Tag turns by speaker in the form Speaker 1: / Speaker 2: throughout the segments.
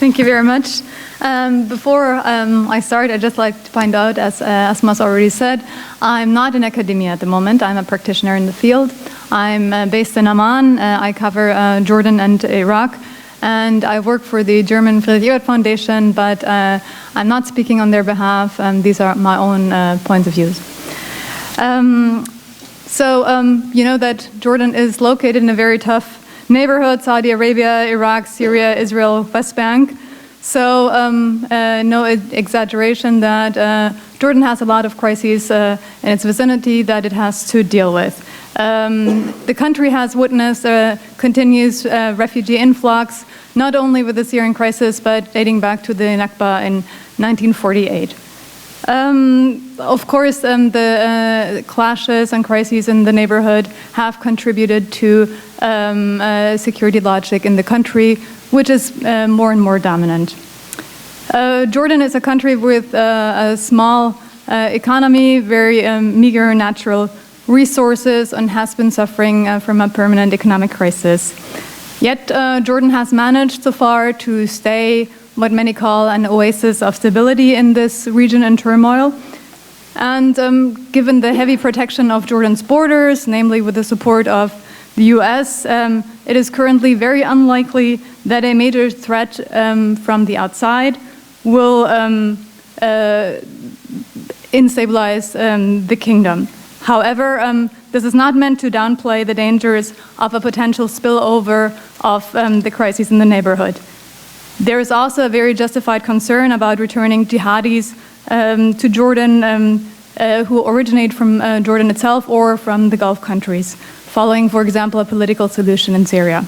Speaker 1: Thank you very much. Before I start, I'd just like to find out, as Asma's already said, I'm not in academia at the moment. I'm a practitioner in the field. I'm based in Amman. I cover Jordan and Iraq. And I work for the German Friedrich-Ebert Foundation, but I'm not speaking on their behalf. These are my own points of views. You know that Jordan is located in a very tough neighborhood: Saudi Arabia, Iraq, Syria, Israel, West Bank. So no exaggeration that Jordan has a lot of crises in its vicinity that it has to deal with. The country has witnessed a continuous refugee influx, not only with the Syrian crisis, but dating back to the Nakba in 1948. Of course, the clashes and crises in the neighborhood have contributed to security logic in the country, which is more and more dominant. Jordan is a country with a small economy, very meager natural resources, and has been suffering from a permanent economic crisis. Yet Jordan has managed so far to stay what many call an oasis of stability in this region in turmoil. And given the heavy protection of Jordan's borders, namely with the support of the US, it is currently very unlikely that a major threat from the outside will instabilize the kingdom. However, this is not meant to downplay the dangers of a potential spillover of the crises in the neighborhood. There is also a very justified concern about returning jihadis to Jordan who originate from Jordan itself or from the Gulf countries, following, for example, a political solution in Syria.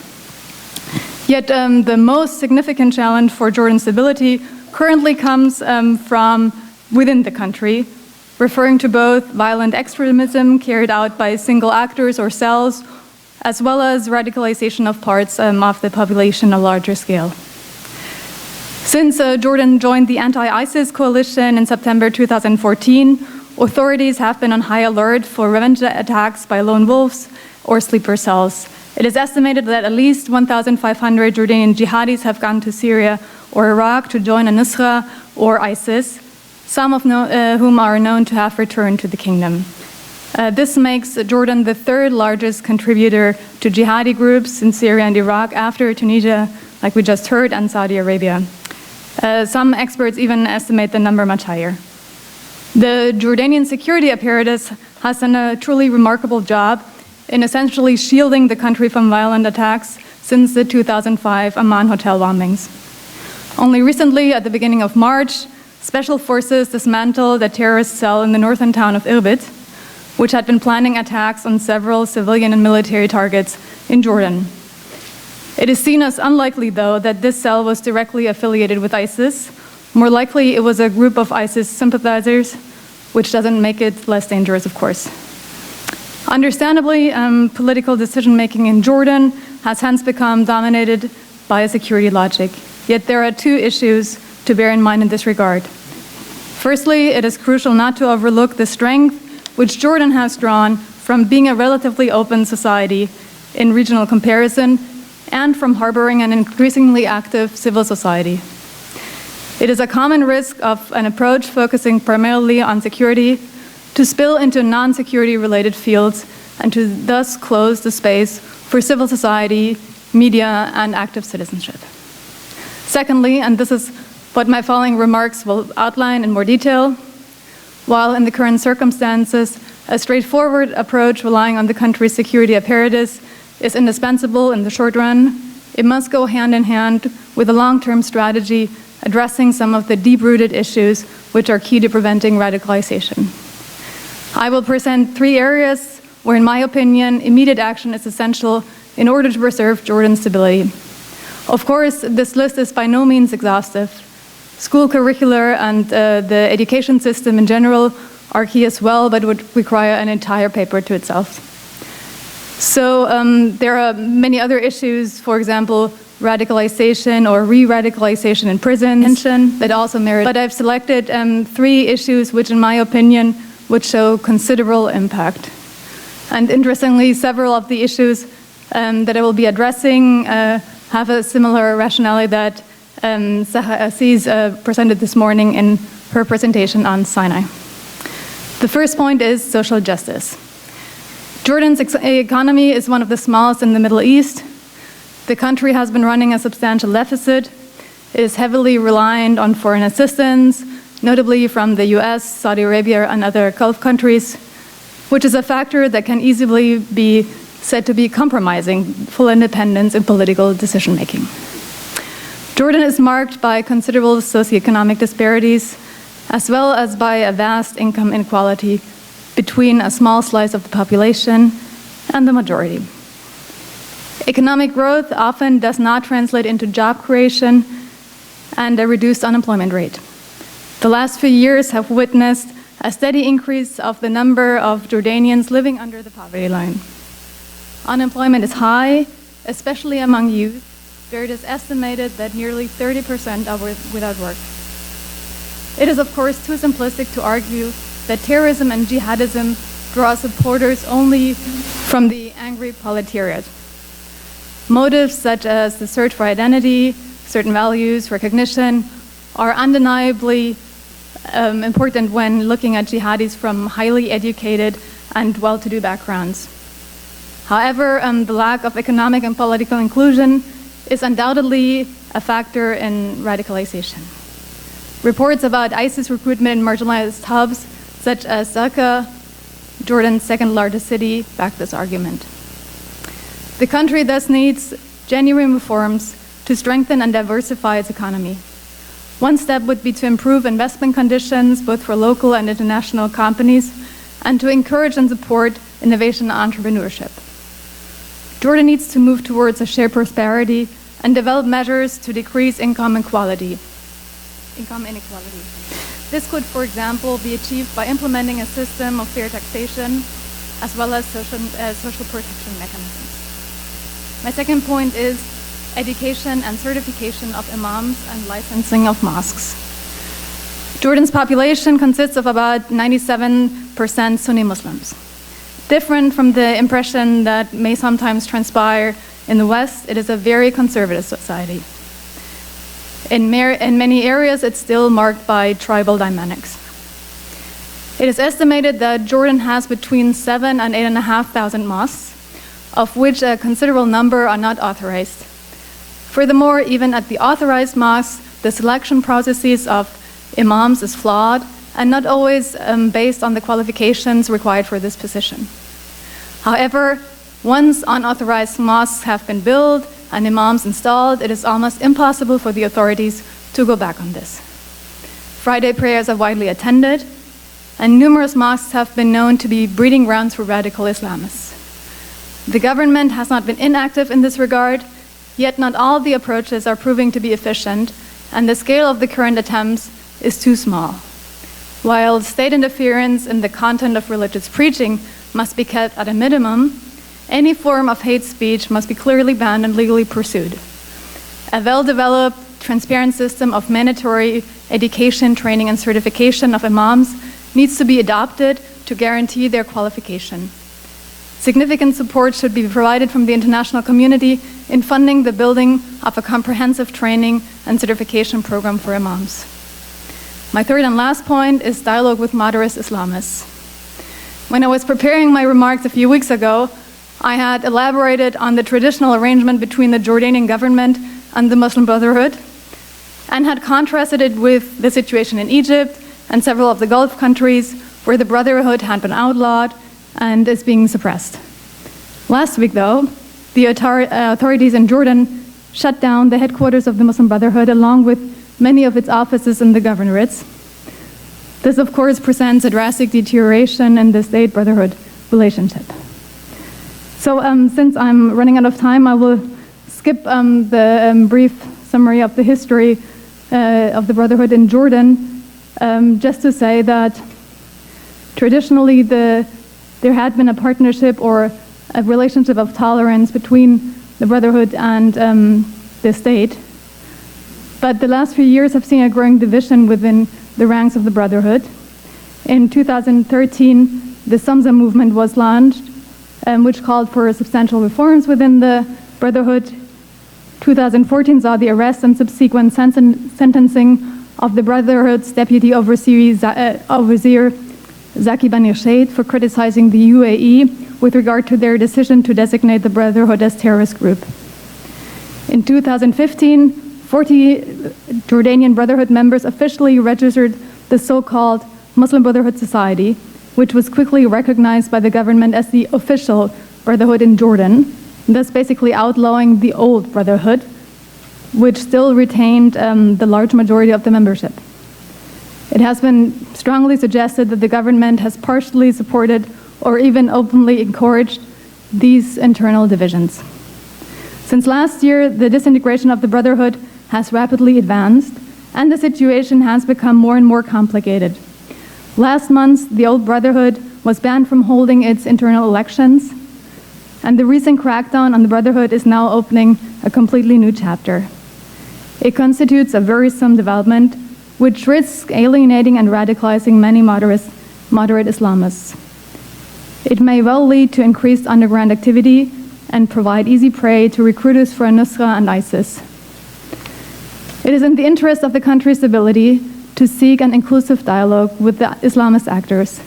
Speaker 1: Yet the most significant challenge for Jordan's stability currently comes from within the country, referring to both violent extremism carried out by single actors or cells, as well as radicalization of parts of the population on a larger scale. Since Jordan joined the anti-ISIS coalition in September 2014, authorities have been on high alert for revenge attacks by lone wolves or sleeper cells. It is estimated that at least 1,500 Jordanian jihadis have gone to Syria or Iraq to join al-Nusra or ISIS, some of whom are known to have returned to the kingdom. This makes Jordan the third largest contributor to jihadi groups in Syria and Iraq after Tunisia, like we just heard, and Saudi Arabia. Some experts even estimate the number much higher. The Jordanian security apparatus has done a truly remarkable job in essentially shielding the country from violent attacks since the 2005 Amman hotel bombings. Only recently, at the beginning of March, special forces dismantled a terrorist cell in the northern town of Irbid, which had been planning attacks on several civilian and military targets in Jordan. It is seen as unlikely, though, that this cell was directly affiliated with ISIS. More likely, it was a group of ISIS sympathizers, which doesn't make it less dangerous, of course. Understandably, political decision-making in Jordan has hence become dominated by a security logic. Yet there are two issues to bear in mind in this regard. Firstly, it is crucial not to overlook the strength which Jordan has drawn from being a relatively open society in regional comparison and from harboring an increasingly active civil society. It is a common risk of an approach focusing primarily on security to spill into non-security related fields and to thus close the space for civil society, media, and active citizenship. Secondly, and this is what my following remarks will outline in more detail, while in the current circumstances, a straightforward approach relying on the country's security apparatus is indispensable in the short run, it must go hand in hand with a long-term strategy addressing some of the deep-rooted issues which are key to preventing radicalization. I will present three areas where, in my opinion, immediate action is essential in order to preserve Jordan's stability. Of course, this list is by no means exhaustive. School curricular and the education system in general are key as well, but would require an entire paper to itself. So there are many other issues, for example, radicalization or re-radicalization in prisons that also merit. But I've selected three issues which, in my opinion, would show considerable impact. And interestingly, several of the issues that I will be addressing have a similar rationale that Aziz presented this morning in her presentation on Sinai. The first point is social justice. Jordan's economy is one of the smallest in the Middle East. The country has been running a substantial deficit. It is heavily reliant on foreign assistance, notably from the US, Saudi Arabia, and other Gulf countries, which is a factor that can easily be said to be compromising full independence in political decision-making. Jordan is marked by considerable socioeconomic disparities, as well as by a vast income inequality between a small slice of the population and the majority. Economic growth often does not translate into job creation and a reduced unemployment rate. The last few years have witnessed a steady increase of the number of Jordanians living under the poverty line. Unemployment is high, especially among youth, where it is estimated that nearly 30% are without work. It is, of course, too simplistic to argue that terrorism and jihadism draw supporters only from the angry proletariat. Motives such as the search for identity, certain values, recognition, are undeniably important when looking at jihadis from highly educated and well-to-do backgrounds. However, the lack of economic and political inclusion is undoubtedly a factor in radicalization. Reports about ISIS recruitment in marginalized hubs, such as Dhaka, Jordan's second largest city, back this argument. The country thus needs genuine reforms to strengthen and diversify its economy. One step would be to improve investment conditions, both for local and international companies, and to encourage and support innovation and entrepreneurship. Jordan needs to move towards a shared prosperity and develop measures to decrease income inequality. This could, for example, be achieved by implementing a system of fair taxation as well as social protection mechanisms. My second point is education and certification of imams and licensing of mosques. Jordan's population consists of about 97% Sunni Muslims. Different from the impression that may sometimes transpire in the West, it is a very conservative society. In many areas, it's still marked by tribal dynamics. It is estimated that Jordan has between 7,000 and 8,500 mosques, of which a considerable number are not authorized. Furthermore, even at the authorized mosques, the selection processes of imams is flawed and not always based on the qualifications required for this position. However, once unauthorized mosques have been built and imams installed, it is almost impossible for the authorities to go back on this. Friday prayers are widely attended, and numerous mosques have been known to be breeding grounds for radical Islamists. The government has not been inactive in this regard, yet not all the approaches are proving to be efficient, and the scale of the current attempts is too small. While state interference in the content of religious preaching must be kept at a minimum, any form of hate speech must be clearly banned and legally pursued. A well-developed, transparent system of mandatory education, training, and certification of imams needs to be adopted to guarantee their qualification. Significant support should be provided from the international community in funding the building of a comprehensive training and certification program for imams. My third and last point is dialogue with moderate Islamists. When I was preparing my remarks a few weeks ago, I had elaborated on the traditional arrangement between the Jordanian government and the Muslim Brotherhood, and had contrasted it with the situation in Egypt and several of the Gulf countries where the Brotherhood had been outlawed and is being suppressed. Last week, though, the authorities in Jordan shut down the headquarters of the Muslim Brotherhood along with many of its offices in the governorates. This, of course, presents a drastic deterioration in the state-brotherhood relationship. So since I'm running out of time, I will skip the brief summary of the history of the Brotherhood in Jordan, just to say that traditionally there had been a partnership or a relationship of tolerance between the Brotherhood and the state. But the last few years have seen a growing division within the ranks of the Brotherhood. In 2013, the Zamzam movement was launched, which called for substantial reforms within the Brotherhood, 2014 saw the arrest and subsequent sentencing of the Brotherhood's deputy overseer Zaki Banir for criticizing the UAE with regard to their decision to designate the Brotherhood as terrorist group. In 2015, 40 Jordanian Brotherhood members officially registered the so-called Muslim Brotherhood Society, which was quickly recognized by the government as the official Brotherhood in Jordan, thus basically outlawing the old Brotherhood, which still retained the large majority of the membership. It has been strongly suggested that the government has partially supported or even openly encouraged these internal divisions. Since last year, the disintegration of the Brotherhood has rapidly advanced, and the situation has become more and more complicated. Last month, the old Brotherhood was banned from holding its internal elections, and the recent crackdown on the Brotherhood is now opening a completely new chapter. It constitutes a worrisome development which risks alienating and radicalizing many moderate Islamists. It may well lead to increased underground activity and provide easy prey to recruiters for Nusra and ISIS. It is in the interest of the country's stability to seek an inclusive dialogue with the Islamist actors.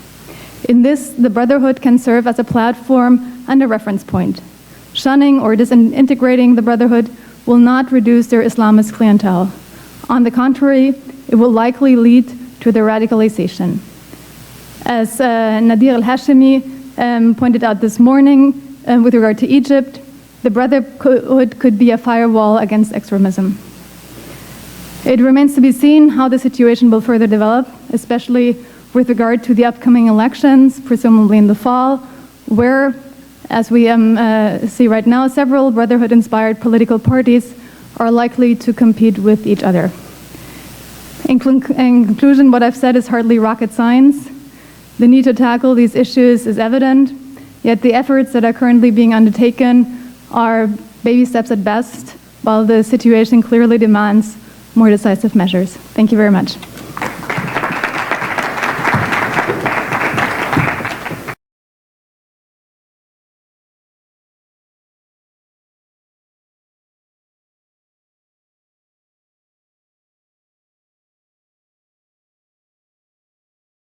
Speaker 1: In this, the Brotherhood can serve as a platform and a reference point. Shunning or disintegrating the Brotherhood will not reduce their Islamist clientele. On the contrary, it will likely lead to their radicalization. As Nadir al-Hashimi pointed out this morning with regard to Egypt, the Brotherhood could be a firewall against extremism. It remains to be seen how the situation will further develop, especially with regard to the upcoming elections, presumably in the fall, where, as we see right now, several Brotherhood-inspired political parties are likely to compete with each other. In conclusion, what I've said is hardly rocket science. The need to tackle these issues is evident, yet the efforts that are currently being undertaken are baby steps at best, while the situation clearly demands more decisive measures. Thank you very much.